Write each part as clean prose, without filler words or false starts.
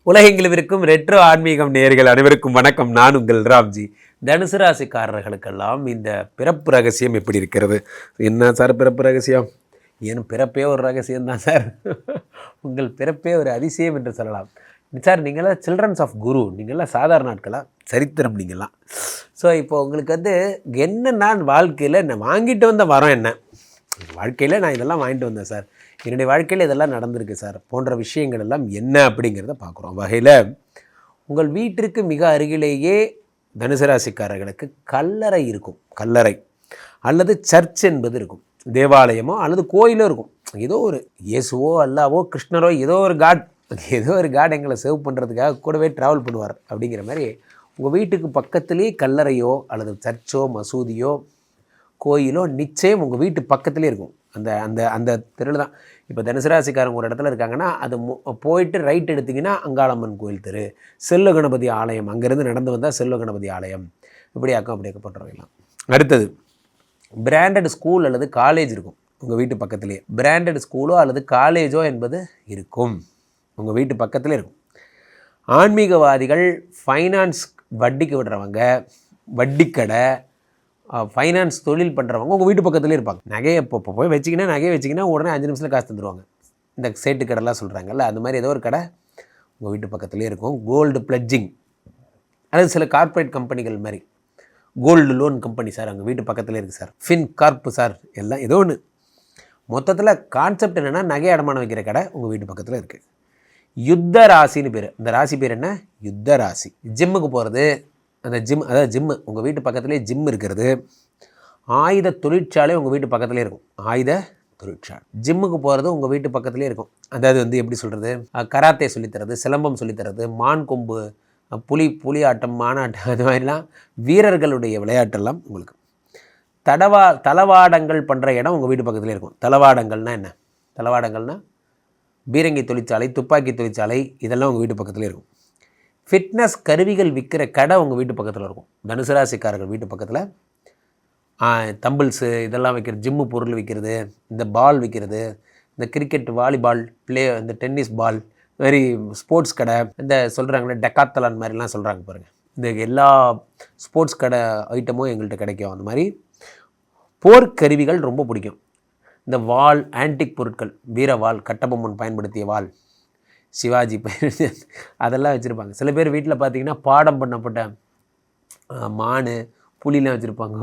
உலகெங்கிலும் ரெட்ரோ ஆன்மீகம் நேயர்கள் அனைவருக்கும் வணக்கம். நான் உங்கள் ராம்ஜி. தனுசு ராசிக்காரர்களுக்கெல்லாம் இந்த பிறப்பு ரகசியம் எப்படி இருக்கிறது? என்ன சார் பிறப்பு ரகசியம்? ஏன் பிறப்பே ஒரு ரகசியம்தான் சார். உங்கள் பிறப்பே ஒரு அதிசயம் என்று சொல்லலாம் சார். நீங்களாம் சில்ட்ரன்ஸ் ஆஃப் குரு, நீங்களாம் சாதாரண நாட்களாக சரித்திரம் நீங்களாம். ஸோ இப்போ உங்களுக்கு என்னென்னா வாழ்க்கையில் நான் வாங்கிட்டு வந்த வரம் என்ன, வாழ்க்கையில் நான் இதெல்லாம் வாங்கிட்டு வந்தேன் சார், என்னுடைய வாழ்க்கையில் இதெல்லாம் நடந்திருக்கு சார் போன்ற விஷயங்கள் எல்லாம் என்ன அப்படிங்கிறத பார்க்குறோம். வகையில் உங்கள் வீட்டிற்கு மிக அருகிலேயே தனுசு ராசிக்காரர்களுக்கு கல்லறை இருக்கும். கல்லறை அல்லது சர்ச் என்பது இருக்கும். தேவாலயமோ அல்லது கோயிலோ இருக்கும். ஏதோ ஒரு இயேசுவோ அல்லாவோ கிருஷ்ணரோ ஏதோ ஒரு காட் எங்களை சேவ் பண்ணுறதுக்காக கூடவே ட்ராவல் பண்ணுவார். அப்படிங்கிற மாதிரி உங்கள் வீட்டுக்கு பக்கத்துலேயே கல்லறையோ அல்லது சர்ச்சோ மசூதியோ கோயிலோ நிச்சயம் உங்கள் வீட்டு பக்கத்துலேயே இருக்கும். அந்த அந்த அந்த தெருவில் தான். இப்போ தனுசு ராசிக்காரங்க ஒரு இடத்துல இருக்காங்கன்னா அது போயிட்டு ரைட் எடுத்திங்கன்னா அங்காளம்மன் கோயில் தெரு, செல்வ கணபதி ஆலயம், அங்கேருந்து நடந்து வந்தால் செல்வ கணபதி ஆலயம், அப்படியாக்கப்பட்டுருக்கலாம். அடுத்தது பிராண்டட் ஸ்கூல் அல்லது காலேஜ் இருக்கும் உங்கள் வீட்டு பக்கத்துலேயே. பிராண்டட் ஸ்கூலோ அல்லது காலேஜோ என்பது இருக்கும் உங்கள் வீட்டு பக்கத்துலேயே இருக்கும். ஆன்மீகவாதிகள், ஃபைனான்ஸ் வட்டிக்கு விடுறவங்க, வட்டிக்கடை, ஃபைனான்ஸ் தொழில் பண்ணுறவங்க உங்கள் வீட்டு பக்கத்துலேயே இருப்பாங்க. நகையை இப்போ போய் வச்சிங்கன்னா உடனே 5 நிமிஷத்தில் காசு தந்துடுவாங்க. இந்த சேட்டு கடைலாம் சொல்கிறாங்கல்ல, அந்த மாதிரி ஏதோ ஒரு கடை உங்கள் வீட்டு பக்கத்துலேயே இருக்கும். கோல்டு பிளட்ஜிங் அல்லது சில கார்ப்பரேட் கம்பெனிகள் மாதிரி கோல்டு லோன் கம்பெனி சார் உங்கள் வீட்டு பக்கத்துலேயே இருக்குது சார். ஃபின் கார்ப்பு சார், எல்லாம் ஏதோ ஒன்று. மொத்தத்தில் கான்செப்ட் என்னென்னா நகை அடமானம் வைக்கிற கடை உங்கள் வீட்டு பக்கத்தில் இருக்குது. யுத்த ராசின்னு பேர். இந்த ராசி பேர் என்ன? யுத்த ராசி. ஜிம்முக்கு போகிறது, அந்த ஜிம்மு உங்கள் வீட்டு பக்கத்துலேயே ஜிம் இருக்கிறது. ஆயுத தொழிற்சாலை உங்கள் வீட்டு பக்கத்துலேயே இருக்கும். ஆயுத தொழிற்சாலை. ஜிம்முக்கு போகிறது உங்கள் வீட்டு பக்கத்துலேயே இருக்கும். அதாவது எப்படி சொல்கிறது, கராத்தே சொல்லித்தரது, சிலம்பம் சொல்லித்தரது, மான் கொம்பு, புலி ஆட்டம், மானாட்டம், அது மாதிரிலாம் வீரர்களுடைய விளையாட்டெல்லாம் உங்களுக்கு. தளவாடங்கள் பண்ணுற இடம் உங்கள் வீட்டு பக்கத்துலேயே இருக்கும். தளவாடங்கள்னால் என்ன? தளவாடங்கள்னால் பீரங்கி தொழிற்சாலை, துப்பாக்கி தொழிற்சாலை, இதெல்லாம் உங்கள் வீட்டு பக்கத்துலேயே இருக்கும். ஃபிட்னஸ் கருவிகள் விற்கிற கடை உங்கள் வீட்டு பக்கத்தில் இருக்கும். தனுசு ராசிக்காரர்கள் வீட்டு பக்கத்தில் தம்பிள்ஸு இதெல்லாம் விற்கிற, ஜிம்மு பொருள் விற்கிறது, இந்த பால் விற்கிறது, இந்த கிரிக்கெட், வாலிபால், இந்த டென்னிஸ் பால், வெரி ஸ்போர்ட்ஸ் கடை, இந்த சொல்கிறாங்களே டெக்காத்தலான் மாதிரிலாம் சொல்கிறாங்க பாருங்கள். இந்த எல்லா ஸ்போர்ட்ஸ் கடை ஐட்டமும் எங்கள்கிட்ட கிடைக்கும். அந்த மாதிரி போர்க்கருவிகள் ரொம்ப பிடிக்கும். இந்த வால், ஆன்டிக் பொருட்கள், வீரவால், கட்டபொம்மன் பயன்படுத்திய வால், சிவாஜி அதெல்லாம் வச்சுருப்பாங்க. சில பேர் வீட்டில் பார்த்திங்கன்னா பாடம் பண்ணப்பட்ட மான், புலிலாம் வச்சுருப்பாங்க.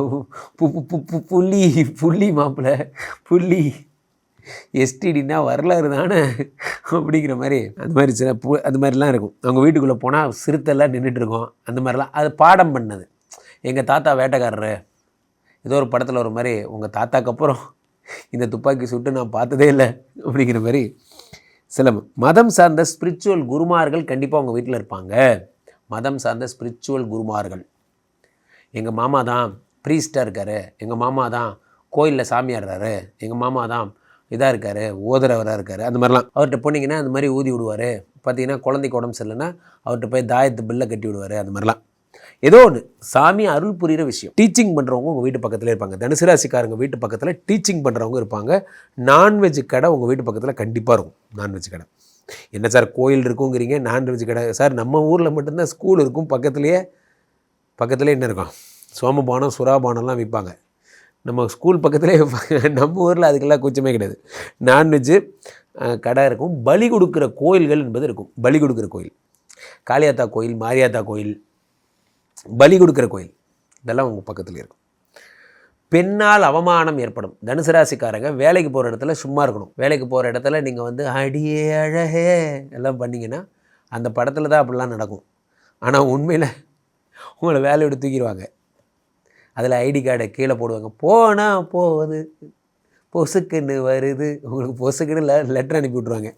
புள்ளி மாப்பிள்ளை, புள்ளி எஸ்டிடின்னா வரலாறு தானே அப்படிங்கிற மாதிரி, அந்த மாதிரி சில அது மாதிரிலாம் இருக்கும். அவங்க வீட்டுக்குள்ளே போனால் சிறுத்தைலாம் நின்றுட்டுருக்கோம். அந்த மாதிரிலாம் அது பாடம் பண்ணது. எங்கள் தாத்தா வேட்டைக்காரரு, ஏதோ ஒரு படத்தில் ஒரு மாதிரி, உங்கள் தாத்தாக்கு அப்புறம் இந்த துப்பாக்கி சுட்டு நான் பார்த்ததே இல்லை அப்படிங்கிற மாதிரி. சில மதம் சார்ந்த ஸ்பிரிச்சுவல் குருமார்கள் கண்டிப்பாக உங்கள் வீட்டில் இருப்பாங்க. மதம் சார்ந்த ஸ்பிரிச்சுவல் குருமார்கள். எங்கள் மாமா தான் ப்ரீஸ்டாக இருக்கார், எங்கள் மாமா தான் கோயிலில் சாமியாடுறாரு, எங்கள் மாமா தான் இதாக இருக்கார், ஓதுறவராக இருக்கார், அந்த மாதிரிலாம். அவர்கிட்ட போனீங்கன்னா அந்த மாதிரி ஊதி விடுவார். பார்த்தீங்கன்னா குழந்தைக்கு உடம்பு சரியில்லைன்னா அவர்கிட்ட போய் தாயத்து பில்லை கட்டி விடுவார். அந்த மாதிரிலாம் ஏதோ ஒன்று சாமி அருள் புரிகிற விஷயம். டீச்சிங் பண்ணுறவங்க உங்கள் வீட்டு பக்கத்தில் இருப்பாங்க. தனுசு ராசிக்காரங்க வீட்டு பக்கத்தில் டீச்சிங் பண்ணுறவங்க இருப்பாங்க. நான்வெஜ் கடை உங்கள் வீட்டு பக்கத்தில் கண்டிப்பாக இருக்கும். நான்வெஜ் கடை என்ன சார், கோயில் இருக்குங்கிறீங்க, நான்வெஜ் கடை சார்? நம்ம ஊரில் மட்டும்தான் ஸ்கூல் இருக்கும். பக்கத்துலேயே என்ன இருக்கும்? சோமபானம், சுறாபானம்லாம் விற்பாங்க. நம்ம ஸ்கூல் பக்கத்துலேயே விற்பாங்க. நம்ம ஊரில் அதுக்கெல்லாம் கூச்சமே கிடையாது. நான்வெஜ்ஜு கடை இருக்கும். பலி கொடுக்குற கோயில்கள் என்பது இருக்கும். பலி கொடுக்குற கோயில், காளியாத்தா கோயில், மாரியாத்தா கோயில், பலி கொடுக்குற கோயில், இதெல்லாம் உங்கள் பக்கத்தில் இருக்கும். பெண்ணால் அவமானம் ஏற்படும். தனுசு ராசிக்காரங்க வேலைக்கு போகிற இடத்துல சும்மா இருக்கணும். வேலைக்கு போகிற இடத்துல நீங்கள் அடியே அழகே எல்லாம் பண்ணிங்கன்னா அந்த படத்தில் தான் அப்படிலாம் நடக்கும். ஆனால் உண்மையில் உங்களை வேலையை விட்டு தூக்கிடுவாங்க. அதில் ஐடி கார்டை கீழே போடுவாங்க. போனால் போகுது, பொசுக்குன்னு வருது, உங்களுக்கு பொசுக்குன்னு லெட்டர் அனுப்பி விட்ருவாங்க.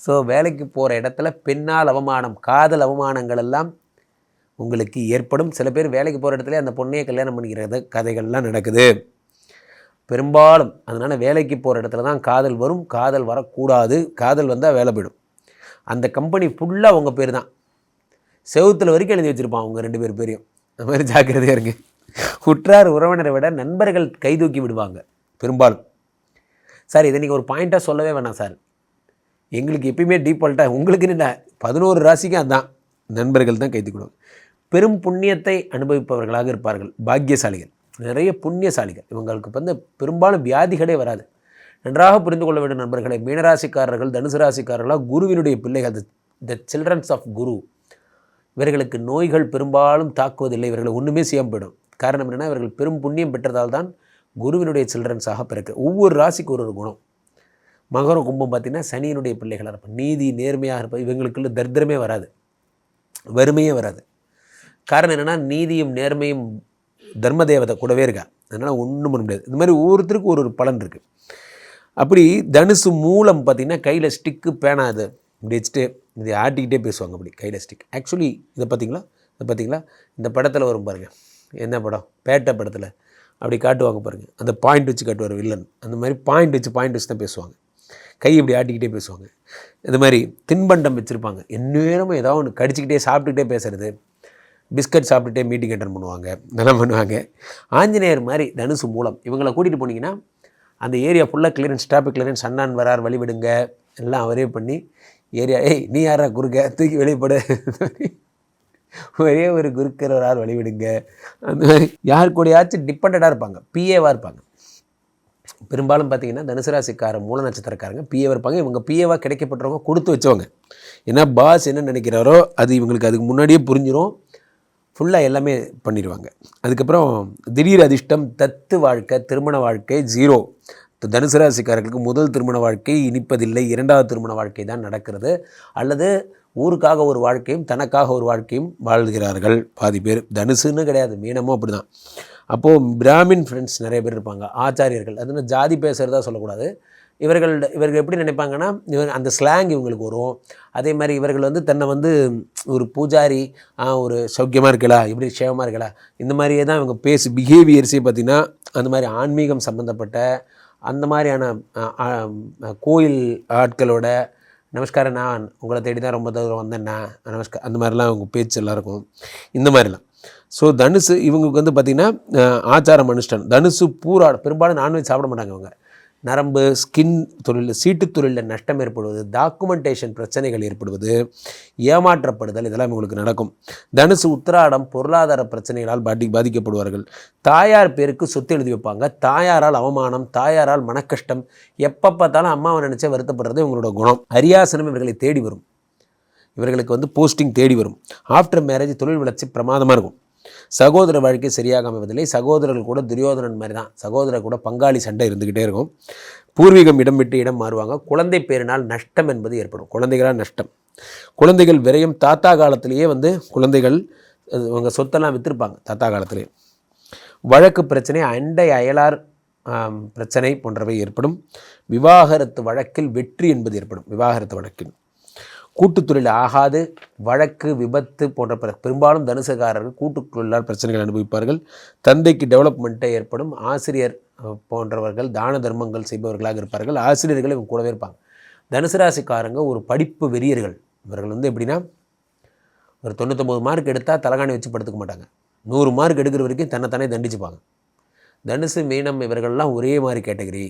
ஸோ வேலைக்கு போகிற இடத்துல பெண்ணால் அவமானம், காதல் அவமானங்கள் எல்லாம் உங்களுக்கு ஏற்படும். சில பேர் வேலைக்கு போகிற இடத்துல அந்த பொண்ணையை கல்யாணம் பண்ணிக்கிறது கதைகள்லாம் நடக்குது பெரும்பாலும். அதனால் வேலைக்கு போகிற இடத்துல தான் காதல் வரும். காதல் வரக்கூடாது. காதல் வந்தால் வேலை போயிடும். அந்த கம்பெனி ஃபுல்லாக உங்கள் பேர் தான். செவுத்தில் வரைக்கும் எழுதி வச்சுருப்பான் அவங்க 2 பேர் பேரையும். அந்த மாதிரி ஜாக்கிரதையாக இருங்க. உற்றார் உறவினரை விட நண்பர்கள் கை தூக்கி விடுவாங்க பெரும்பாலும். சார் இதை நீங்கள் ஒரு பாயிண்ட்டாக சொல்லவே வேணாம் சார். எங்களுக்கு எப்பயுமே டீஃபால்ட்டாக உங்களுக்குன்னு 11 ராசிக்கும் அதுதான், நண்பர்கள் தான் கைத்துக்கிடுவாங்க. பெரும் புண்ணியத்தை அனுபவிப்பவர்களாக இருப்பார்கள், பாக்கியசாலிகள், நிறைய புண்ணியசாலிகள். இவங்களுக்கு வந்து பெரும்பாலும் வியாதிகளே வராது. நன்றாக புரிந்து கொள்ள வேண்டும் நண்பர்களே. மீனராசிக்காரர்கள், தனுசு ராசிக்காரர்களாக குருவினுடைய பிள்ளைகள், த சில்ட்ரன்ஸ் ஆஃப் குரு. இவர்களுக்கு நோய்கள் பெரும்பாலும் தாக்குவதில்லை, இவர்களை ஒன்றுமே செய்யாமல் போயிடும். காரணம் என்னென்னா, இவர்கள் பெரும் புண்ணியம் பெற்றதால் தான் குருவினுடைய சில்ட்ரன்ஸாக பிறக்க. ஒவ்வொரு ராசிக்கு ஒரு குணம். மகரம் கும்பம் பார்த்திங்கன்னா சனியினுடைய பிள்ளைகளாக இருப்பாங்க, நீதி நேர்மையாக இருப்பாங்க. இவங்களுக்குள்ள தரித்திரமே வராது, வறுமையே வராது. காரணம் என்னென்னா, நீதியும் நேர்மையும் தர்ம தேவதை கூடவே இருக்கா. அதனால் ஒன்றும் பண்ண முடியாது. இது மாதிரி ஒவ்வொருத்தருக்கும் ஒரு பலன் இருக்குது. அப்படி தனுசு மூலம் பார்த்திங்கன்னா கையில் ஸ்டிக்கு பேனா அது இப்படி வச்சுட்டு இதை ஆட்டிக்கிட்டே பேசுவாங்க. அப்படி கையில் ஸ்டிக். ஆக்சுவலி இதை பார்த்தீங்களா இந்த படத்தில் வரும் பாருங்கள், என்ன படம், பேட்டை படத்தில் அப்படி காட்டுவாங்க பாருங்கள், அந்த பாயிண்ட் வச்சு காட்டுவார் வில்லன். அந்த மாதிரி பாயிண்ட் வச்சு தான் பேசுவாங்க. கை இப்படி ஆட்டிக்கிட்டே பேசுவாங்க. இது மாதிரி தின்பண்டம் வச்சுருப்பாங்க, எந்நேரமும் ஏதாவது ஒன்று கடிச்சிக்கிட்டே சாப்பிட்டுக்கிட்டே பேசுகிறது. பிஸ்கட் சாப்பிட்டுட்டே மீட்டிங் அட்டன் பண்ணுவாங்க, இதெல்லாம் பண்ணுவாங்க. ஆஞ்சநேயர் மாதிரி தனுசு மூலம் இவங்களை கூட்டிகிட்டு போனீங்கன்னா அந்த ஏரியா ஃபுல்லாக கிளியரன்ஸ், டிராஃபிக் கிளியரன்ஸ், அண்ணான் வரார் வழிவிடுங்க எல்லாம் அவரே பண்ணி ஏரியா, நீ யாரா குறுக்க தூக்கி வெளிப்படு, ஒரே ஒரு குறுக்கிற ஒரு ஆள் வழிவிடுங்க. அந்த மாதிரி யார் கூடயாச்சும் டிபெண்டாக இருப்பாங்க, பிஏவாக இருப்பாங்க. பெரும்பாலும் பார்த்திங்கன்னா தனுசு ராசிக்கார மூல நட்சத்திரக்காரங்க பிஏவாக இருப்பாங்க. இவங்க பிஏவாக கிடைக்கப்பட்டவங்க கொடுத்து வச்சவங்க. ஏன்னா பாஸ் என்ன நினைக்கிறாரோ அது இவங்களுக்கு அதுக்கு முன்னாடியே புரிஞ்சிடும், ஃபுல்லாக எல்லாமே பண்ணிடுவாங்க. அதுக்கப்புறம் திடீர் அதிர்ஷ்டம், தத்து வாழ்க்கை, திருமண வாழ்க்கை 0. தனுசு ராசிக்காரர்களுக்கு முதல் திருமண வாழ்க்கை இனிப்பதில்லை, 2வது திருமண வாழ்க்கை தான் நடக்கிறது. அல்லது ஊருக்காக ஒரு வாழ்க்கையும் தனக்காக ஒரு வாழ்க்கையும் வாழ்கிறார்கள் பாதி பேர். தனுசுன்னு கிடையாது, மீனமும் அப்படி தான். அப்போது பிராமின் ஃப்ரெண்ட்ஸ் நிறைய பேர் இருப்பாங்க, ஆச்சாரியர்கள். அதுன்னு ஜாதி பேசுகிறதா சொல்லக்கூடாது. இவர்கள் எப்படி நினைப்பாங்கன்னா, அந்த ஸ்லாங் இவங்களுக்கு வரும். அதே மாதிரி இவர்கள் வந்து தன்னை வந்து ஒரு பூஜாரி, ஒரு சௌக்கியமாக இருக்கலாம், இப்படி சேவமாக இருக்கலாம், இந்த மாதிரியே தான் இவங்க பிஹேவியர்ஸே பார்த்திங்கன்னா அந்த மாதிரி ஆன்மீகம் சம்மந்தப்பட்ட அந்த மாதிரியான கோயில் ஆட்களோட நமஸ்காரம், நான் உங்களை தேடி தான் ரொம்ப தூரம் வந்தேன்னா நமஸ்காரம், அந்த மாதிரிலாம் அவங்க பேச்சு எல்லாம் இருக்கும். இந்த மாதிரிலாம். ஸோ தனுசு இவங்களுக்கு வந்து பார்த்திங்கன்னா ஆச்சாரம் அனுஷ்டானம். தனுசு பூரா பெரும்பாலும் நான்வெஜ் சாப்பிட மாட்டாங்க இவங்க. நரம்பு, ஸ்கின் தொழில், சீட்டுத் தொழிலில் நஷ்டம் ஏற்படுவது, டாக்குமெண்டேஷன் பிரச்சனைகள் ஏற்படுவது, ஏமாற்றப்படுதல், இதெல்லாம் இவங்களுக்கு நடக்கும். தனுசு உத்திராடம் பொருளாதார பிரச்சனைகளால் பாதிக்கப்படுவார்கள். தாயார் பேருக்கு சொத்து எழுதி வைப்பாங்க. தாயாரால் அவமானம், தாயாரால் மனக்கஷ்டம், எப்போ பார்த்தாலும் அம்மாவை நினச்சா வருத்தப்படுறது இவங்களோட குணம். அரியாசனம் இவர்களை தேடி வரும். இவர்களுக்கு வந்து போஸ்டிங் தேடி வரும். ஆஃப்டர் மேரேஜ் தொழில் வளர்ச்சி பிரமாதமாக இருக்கும். சகோதர வாழ்க்கை சரியாக அமைவதில்லை. சகோதரர்கள் கூட துரியோதனன் மாதிரி தான், சகோதரர் கூட பங்காளி சண்டை இருந்துக்கிட்டே இருக்கும். பூர்வீகம் இடம் விட்டு இடம் மாறுவாங்க. குழந்தை பேரினால் நஷ்டம் என்பது ஏற்படும், குழந்தைகளால் நஷ்டம். குழந்தைகள் விரயம். தாத்தா காலத்திலேயே வந்து குழந்தைகள் அவங்க சொத்தெல்லாம் விற்றுருப்பாங்க தாத்தா காலத்திலேயே. வழக்கு பிரச்சனை, அண்டை அயலார் பிரச்சனை போன்றவை ஏற்படும். விவாகரத்து வழக்கில் வெற்றி என்பது ஏற்படும். விவாகரத்து வழக்கில் கூட்டுத்தொழில் ஆகாது. வழக்கு, விபத்து போன்ற பெரும்பாலும் தனுசுகாரர்கள் கூட்டுத்தொழிலால் பிரச்சனைகள் அனுபவிப்பார்கள். தந்தைக்கு டெவலப்மெண்ட்டே ஏற்படும். ஆசிரியர் போன்றவர்கள் தான தர்மங்கள் செய்பவர்களாக இருப்பார்கள். ஆசிரியர்கள் இவங்க கூடவே இருப்பாங்க. தனுசு ராசிக்காரங்க ஒரு படிப்பு வெறியர்கள். இவர்கள் வந்து எப்படின்னா, ஒரு 99 மார்க் எடுத்தால் தலகாணி வச்சு படுத்துக்க மாட்டாங்க. 100 மார்க் எடுக்கிற வரைக்கும் தன்னைத்தானே தண்டிச்சுப்பாங்க. தனுசு, மீனம் இவர்கள்லாம் ஒரே மாதிரி கேட்டகரி.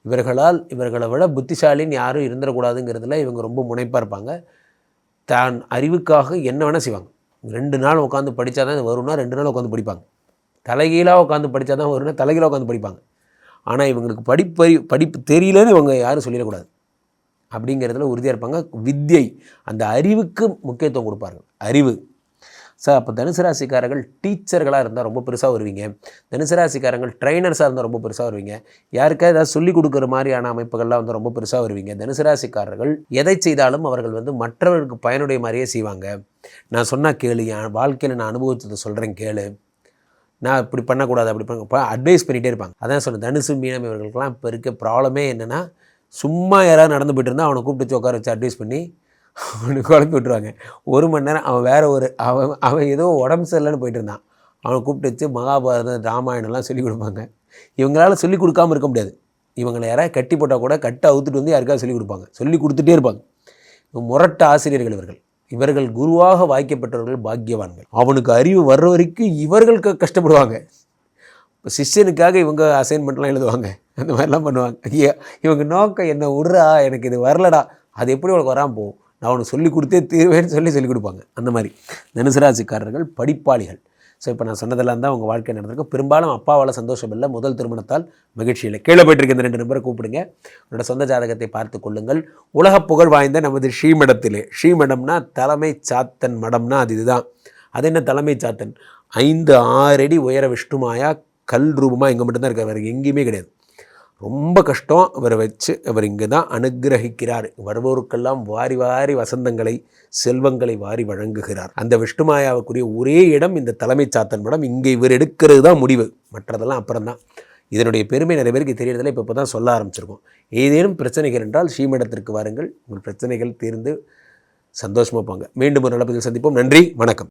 இவர்களை விட புத்திசாலின்னு யாரும் இருந்துடக்கூடாதுங்கிறதுல இவங்க ரொம்ப முனைப்பாக இருப்பாங்க. தான் அறிவுக்காக என்ன வேணால் செய்வாங்க. 2 நாள் உட்காந்து படித்தா தான் இது வரும்னா 2 நாள் உட்காந்து படிப்பாங்க. தலைகீழாக உட்காந்து படித்தா தான் வரும்னா தலைகீழாக உட்காந்து படிப்பாங்க. ஆனால் இவங்களுக்கு படிப்பு தெரியலன்னு இவங்க யாரும் சொல்லிடக்கூடாது அப்படிங்கிறதுல உறுதியாக இருப்பாங்க. வித்யை, அந்த அறிவுக்கு முக்கியத்துவம் கொடுப்பார்கள். அறிவு சார். அப்போ தனுசு ராசிக்காரர்கள் டீச்சர்களாக இருந்தால் ரொம்ப பெருசாக வருவீங்க. தனுசு ராசிக்காரங்கள் ட்ரைனர்ஸாக இருந்தால் ரொம்ப பெருசாக வருவீங்க. யாருக்கா ஏதாவது சொல்லிக் கொடுக்குற மாதிரியான அமைப்புகள்லாம் வந்து ரொம்ப பெருசாக வருவீங்க. தனுசு ராசிக்காரர்கள் எதை செய்தாலும் அவர்கள் வந்து மற்றவர்களுக்கு பயனுடைய மாதிரியே செய்வாங்க. நான் சொன்னால் கேளு, என் வாழ்க்கையில் நான் அனுபவிச்சதை சொல்கிறேன் கேளு, நான் இப்படி பண்ணக்கூடாது அப்படி பண்ண அட்வைஸ் பண்ணிகிட்டே இருப்பாங்க. அதான் சொன்னேன், தனுசு மீனம் இவர்களுக்கெல்லாம் இப்போ இருக்க ப்ராப்ளமே என்னென்னா, சும்மா யாராவது நடந்து போய்ட்டு இருந்தால் அவனை கூப்பிட்டு வச்சு உட்கார வச்சு அட்வைஸ் பண்ணி அவனுக்கு குழப்பி விட்டுருவாங்க. 1 மணி நேரம் அவன் வேறு அவன் ஏதோ உடம்பு சரியில்லைன்னு போயிட்டு இருந்தான், அவனை கூப்பிட்டு வச்சு மகாபாரதம், ராமாயணம்லாம் சொல்லிக் கொடுப்பாங்க. இவங்களால் சொல்லிக் கொடுக்காமல் இருக்க முடியாது. இவங்களை யாராவது கட்டி போட்டால் கூட கட்டை அவுத்துட்டு வந்து யாருக்காவது சொல்லிக் கொடுப்பாங்க, சொல்லி கொடுத்துட்டே இருப்பாங்க. முரட்ட ஆசிரியர்கள் இவர்கள் குருவாக வாய்க்கப்பட்டவர்கள் பாக்கியவான்கள். அவனுக்கு அறிவு வர்ற வரைக்கும் இவர்கள் கஷ்டப்படுவாங்க. இப்போ சிஷ்யனுக்காக இவங்க அசைன்மெண்ட்லாம் எழுதுவாங்க, அந்த மாதிரிலாம் பண்ணுவாங்க. இவங்க நோக்கம் என்ன, விட்றா எனக்கு இது வரலடா, அது எப்படி உனக்கு வராமல் போகும், நான் உனக்கு சொல்லிக் கொடுத்தே தீர்வேன்னு சொல்லிக் கொடுப்பாங்க. அந்த மாதிரி தனுசு ராசிக்காரர்கள் படிப்பாளிகள். ஸோ இப்போ நான் சொன்னதெல்லாம் தான் உங்கள் வாழ்க்கை நடந்திருக்கும். பெரும்பாலும் அப்பாவால் சந்தோஷம் இல்லை, முதல் திருமணத்தால் மகிழ்ச்சி இல்லை. கீழே போயிட்டு இந்த 2 நம்பரை கூப்பிடுங்க, உங்களோட சொந்த ஜாதகத்தை பார்த்து கொள்ளுங்கள். உலக புகழ் வாய்ந்த நமது ஸ்ரீமடத்திலே, ஸ்ரீமடம்னா தலைமை சாத்தன் மடம்னா அது இதுதான். அது என்ன தலைமை சாத்தன்? 5-6 அடி உயர விஷ்ணுமாயா கல் ரூபமாக இங்கே மட்டும்தான் இருக்கார், வேறு எங்கேயுமே கிடையாது. ரொம்ப கஷ்டம். அவரை வச்சு அவர் இங்கே தான் அனுகிரகிக்கிறார். வருபவருக்கெல்லாம் வாரி வாரி வசந்தங்களை செல்வங்களை வாரி வழங்குகிறார். அந்த விஷ்ணுமாயாவுக்குரிய ஒரே இடம் இந்த தலைமை சாத்தன் மடம். இங்கே இவர் எடுக்கிறது தான் முடிவு, மற்றதெல்லாம் அப்புறம்தான். இதனுடைய பெருமை நிறைய பேருக்கு தெரியறதில்லை, இப்போ தான் சொல்ல ஆரம்பிச்சிருக்கோம். ஏதேனும் பிரச்சனைகள் என்றால் ஸ்ரீமடத்திற்கு வாருங்கள், உங்கள் பிரச்சனைகள் தீர்ந்து சந்தோஷமாக போங்க. மீண்டும் ஒரு நல்ல பதிவில் சந்திப்போம். நன்றி, வணக்கம்.